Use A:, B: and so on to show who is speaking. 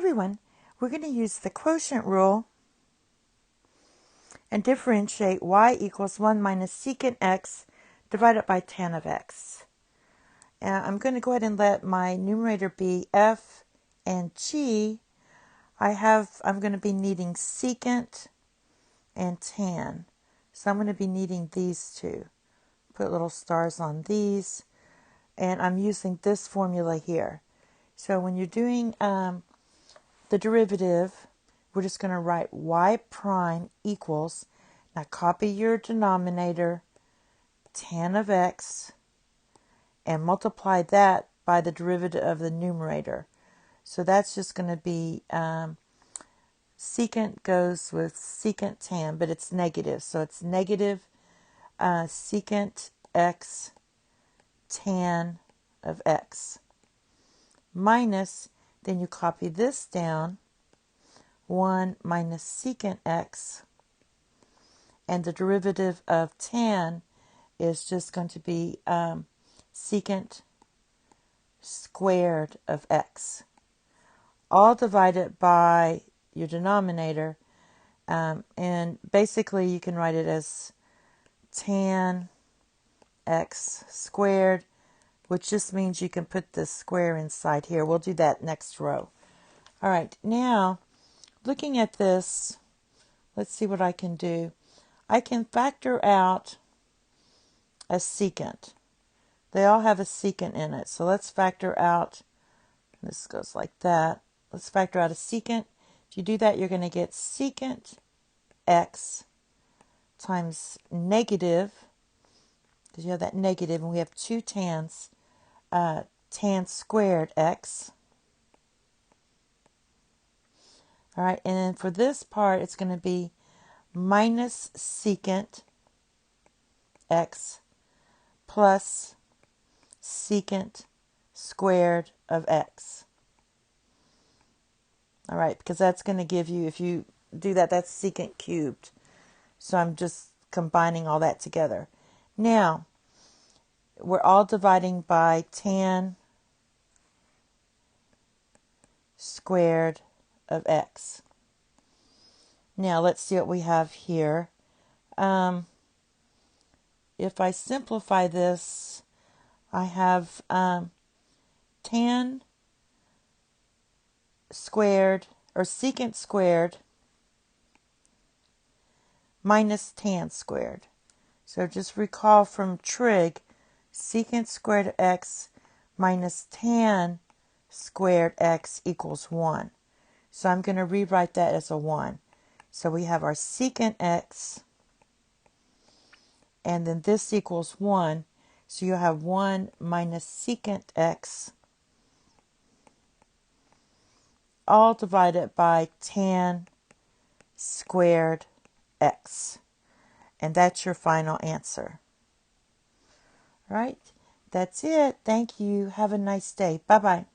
A: everyone, we're going to use the quotient rule and differentiate y equals 1 minus secant x divided by tan of x. And I'm going to go ahead and let my numerator be f and g. I'm going to be needing secant and tan. So I'm going to be needing these two. Put little stars on these. And I'm using this formula here. So when you're doing the derivative, we're just going to write y prime equals, now copy your denominator, tan of x, and multiply that by the derivative of the numerator. So that's just going to be secant goes with secant tan, but it's negative. So it's negative secant x tan of x minus, then you copy this down, 1 minus secant x, and the derivative of tan is just going to be secant squared of x, all divided by your denominator, and basically you can write it as tan x squared, which just means you can put the square inside here. We'll do that next row. All right, now looking at this, let's see what I can do. I can factor out a secant. They all have a secant in it. So let's factor out, this goes like that. Let's factor out a secant. If you do that, you're going to get secant x times negative, because you have that negative, and we have two tans, tan squared x. All right, and then for this part, it's going to be minus secant x plus secant squared of x. All right, because that's going to give you, if you do that, that's secant cubed. So I'm just combining all that together. Now, we're all dividing by tan squared of x. Now, let's see what we have here. If I simplify this, I have tan squared, or secant squared, minus tan squared. So just recall from trig, secant squared of x minus tan squared x equals 1. So I'm going to rewrite that as a 1. So we have our secant x, and then this equals 1. So you have 1 minus secant x, all divided by tan squared x. And that's your final answer. All right, that's it. Thank you. Have a nice day. Bye-bye.